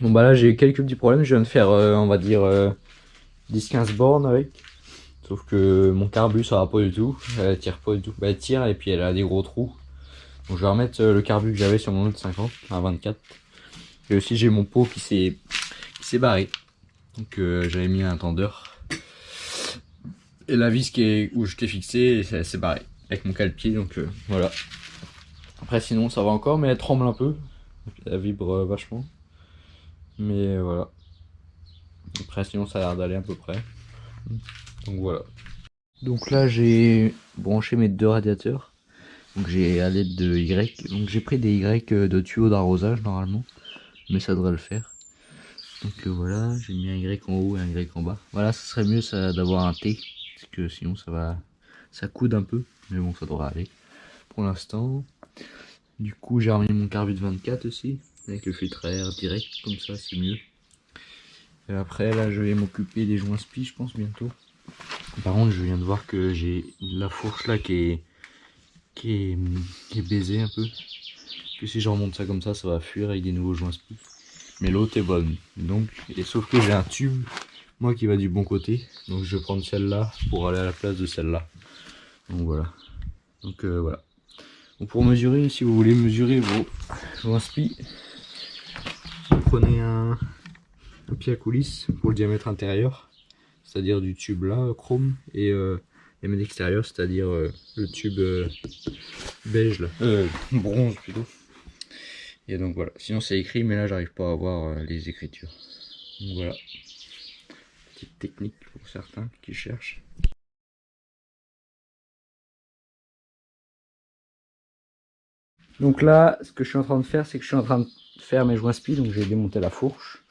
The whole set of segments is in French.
Bon bah là j'ai eu quelques petits problèmes, je viens de faire on va dire 10-15 bornes avec. Sauf que mon carbu ça va pas du tout, elle tire pas du tout. Bah elle tire et puis elle a des gros trous. Donc je vais remettre le carbu que j'avais sur mon autre 50 à 24. Et aussi j'ai mon pot qui s'est barré. Donc j'avais mis un tendeur. Et la vis où je t'ai fixé, c'est pareil. Avec mon cale-pied, donc voilà. Après sinon ça va encore, mais elle tremble un peu. Elle vibre vachement. Mais voilà. Après sinon ça a l'air d'aller à peu près. Donc voilà. Donc là j'ai branché mes deux radiateurs. Donc j'ai à l'aide de Y. Donc j'ai pris des Y de tuyaux d'arrosage normalement. Mais ça devrait le faire. Donc voilà, j'ai mis un Y en haut et un Y en bas. Voilà, ce serait mieux ça d'avoir un T. Parce que sinon ça coude un peu. Mais bon, ça devrait aller. Pour l'instant. Du coup j'ai remis mon carbu de 24 aussi. Avec le filtre à air direct, comme ça c'est mieux. Et après là je vais m'occuper des joints spi je pense bientôt. Par contre je viens de voir que j'ai la fourche là qui est baisée un peu. Que si je remonte ça comme ça va fuir avec des nouveaux joints spi. Mais l'autre est bonne. Donc, et sauf que j'ai un tube, moi qui va du bon côté. Donc je vais prendre celle-là pour aller à la place de celle-là. Donc voilà. Donc voilà. Donc pour mesurer, si vous voulez mesurer vos joints spi, vous prenez un pied à coulisse pour le diamètre intérieur, c'est-à-dire du tube là, chrome, et diamètre extérieur, c'est-à-dire le tube beige là, bronze plutôt. Et donc voilà, sinon c'est écrit, mais là j'arrive pas à voir les écritures. Donc voilà, petite technique pour certains qui cherchent. Donc là, ce que je suis en train de faire, c'est que je suis en train de faire mes joints spi, donc j'ai démonté la fourche.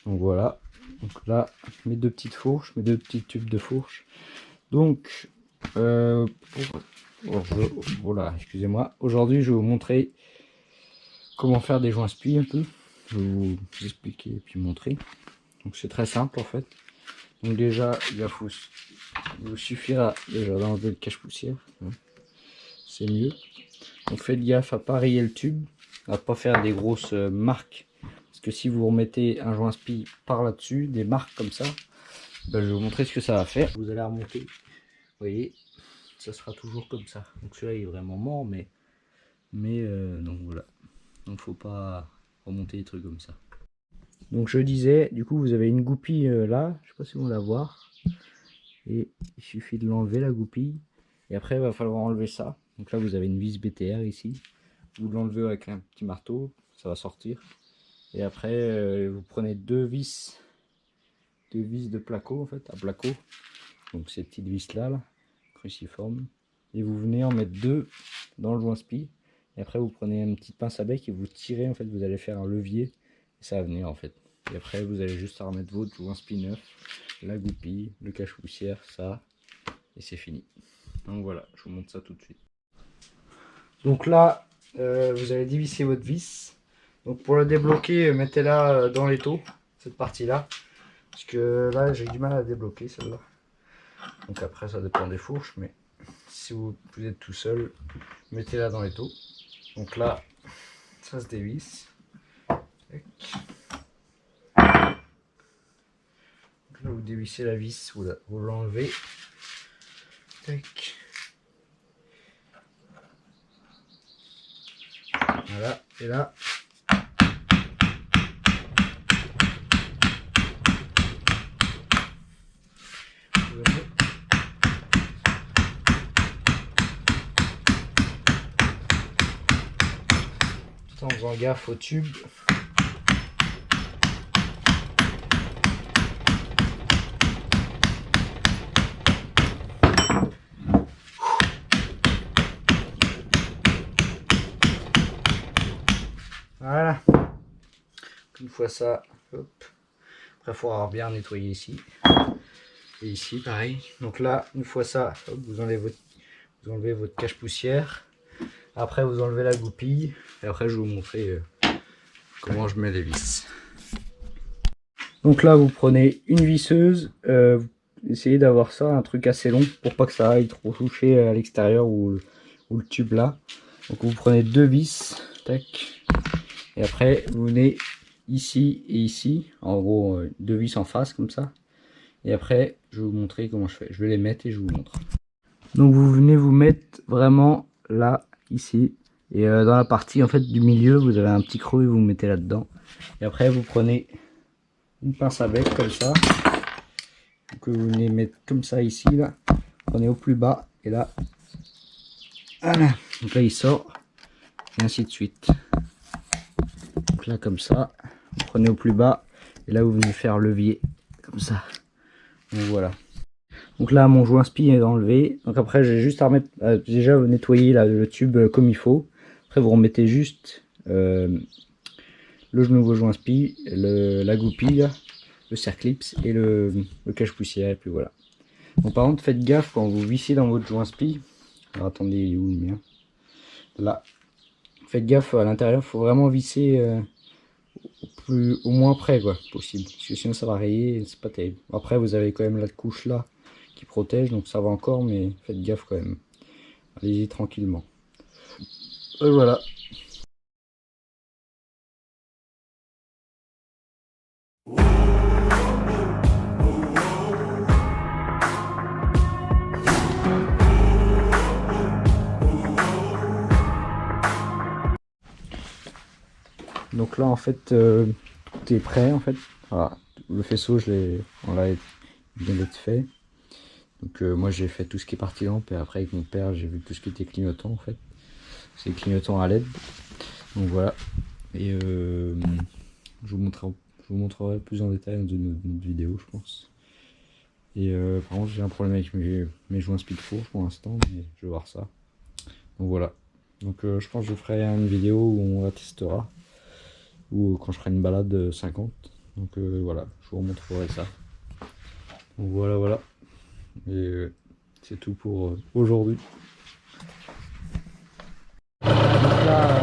Donc voilà, donc là, mes deux petites fourches, mes deux petits tubes de fourche. Donc, voilà, excusez-moi. Aujourd'hui, je vais vous montrer comment faire des joints spi un peu. Je vais vous expliquer et puis montrer. Donc c'est très simple en fait. Donc déjà, il vous suffira déjà d'enlever le cache-poussière. C'est mieux. Donc faites gaffe à pas rayer le tube, à pas faire des grosses marques. Parce que si vous remettez un joint spi par là-dessus, des marques comme ça, ben, je vais vous montrer ce que ça va faire. Vous allez remonter, vous voyez, ça sera toujours comme ça. Donc celui-là il est vraiment mort, mais donc voilà. Donc faut pas remonter des trucs comme ça. Donc je disais, du coup vous avez une goupille là, je sais pas si on va la voir. Et il suffit de l'enlever la goupille. Et après il va falloir enlever ça. Donc là vous avez une vis BTR ici. Vous l'enlevez avec un petit marteau, ça va sortir. Et après vous prenez deux vis de placo en fait, à placo. Donc ces petites vis là, cruciformes. Et vous venez en mettre deux dans le joint spi. Et après vous prenez une petite pince à bec et vous tirez en fait, vous allez faire un levier. Et ça va venir en fait. Et après vous allez juste à remettre votre joint spi neuf, la goupille, le cache-poussière, ça. Et c'est fini. Donc voilà, je vous montre ça tout de suite. Donc là, vous allez dévisser votre vis. Donc pour le débloquer, mettez-la dans l'étau, cette partie-là. Parce que là, j'ai du mal à débloquer celle-là. Donc après, ça dépend des fourches, mais si vous êtes tout seul, mettez-la dans l'étau. Donc là, ça se dévisse. Donc là, vous dévissez la vis, vous l'enlevez. Voilà, et là, tout en faisant gaffe au tube. Voilà. Une fois ça, hop. Après, il faudra bien nettoyer ici. Et ici, pareil. Donc là, une fois ça, hop, vous enlevez votre cache-poussière. Après, vous enlevez la goupille. Et après, je vais vous montrer comment je mets les vis. Donc là, vous prenez une visseuse. Essayez d'avoir ça, un truc assez long pour pas que ça aille trop toucher à l'extérieur ou le tube là. Donc vous prenez deux vis. Tac. Et après, vous venez ici et ici, en gros 2 vis en face comme ça. Et après je vais vous montrer comment je fais. Je vais les mettre et je vous montre. Donc vous venez vous mettre vraiment là, ici. Et dans la partie en fait du milieu, vous avez un petit creux et vous mettez là-dedans. Et après vous prenez une pince à bec comme ça. Que vous venez mettre comme ça ici là. Prenez au plus bas et là. Voilà. Donc là il sort. Et ainsi de suite. Donc là comme ça. Vous prenez au plus bas. Et là vous venez faire levier. Comme ça. Donc voilà. Donc là mon joint-spi est enlevé. Donc après j'ai juste à remettre. Déjà vous nettoyez là, le tube comme il faut. Après vous remettez juste le nouveau joint-spi, la goupille, le circlips et le cache-poussière. Et puis voilà. Donc par contre faites gaffe quand vous vissez dans votre joint-spi. Alors attendez, il est où le mien? Là. Faites gaffe à l'intérieur, faut vraiment visser au moins près quoi, possible. Parce que sinon ça va rayer et c'est pas terrible. Après vous avez quand même la couche là qui protège, donc ça va encore, mais faites gaffe quand même. Allez-y tranquillement. Et voilà. Donc là en fait tout est prêt en fait. Voilà. Le faisceau on l'a bien d'être fait. Donc moi j'ai fait tout ce qui est partie lampe et après avec mon père j'ai vu tout ce qui était clignotant en fait. C'est clignotant à LED. Donc voilà. Et je vous montrerai plus en détail dans une autre vidéo je pense. Et par contre j'ai un problème avec mes joints Speedforce pour l'instant, mais je vais voir ça. Donc voilà. Donc je pense que je ferai une vidéo où on la testera. Ou quand je ferai une balade 50. Donc voilà, je vous remontrerai ça. Donc voilà, voilà. Et c'est tout pour aujourd'hui. Donc là,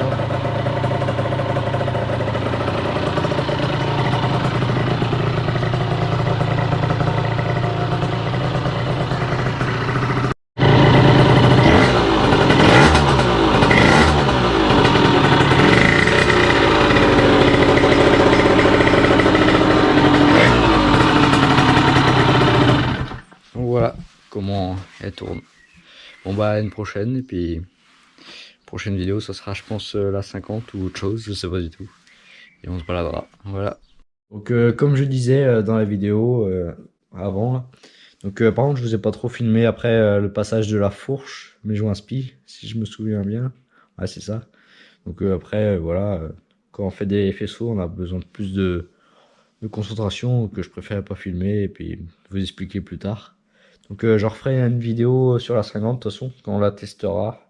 voilà comment elle tourne. Bon bah à une prochaine et puis prochaine vidéo ça sera je pense la 50 ou autre chose, je sais pas du tout. Et on se baladera. Voilà. Donc comme je disais dans la vidéo avant là. Donc par contre je vous ai pas trop filmé après le passage de la fourche, mes joints spi, si je me souviens bien. Ouais c'est ça. Donc après voilà, quand on fait des faisceaux on a besoin de plus de concentration que je préfère pas filmer et puis vous expliquer plus tard. Donc je referai une vidéo sur la 50 de toute façon quand on la testera.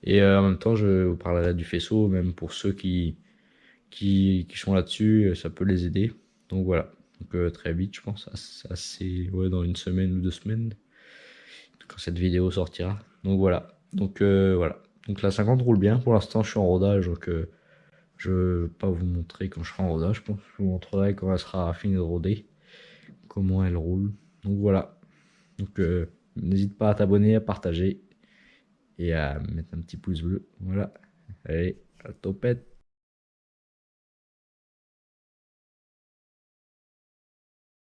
Et en même temps je vous parlerai du faisceau, même pour ceux qui sont là-dessus, ça peut les aider. Donc voilà. Donc très vite je pense, assez ouais, dans une semaine ou 2 semaines quand cette vidéo sortira. Donc voilà. Donc voilà. Donc la 50 roule bien. Pour l'instant je suis en rodage donc je ne vais pas vous montrer quand je serai en rodage, je pense. Je vous montrerai quand elle sera finie de roder, comment elle roule. Donc voilà. Donc n'hésite pas à t'abonner, à partager et à mettre un petit pouce bleu. Voilà. Allez, à topette.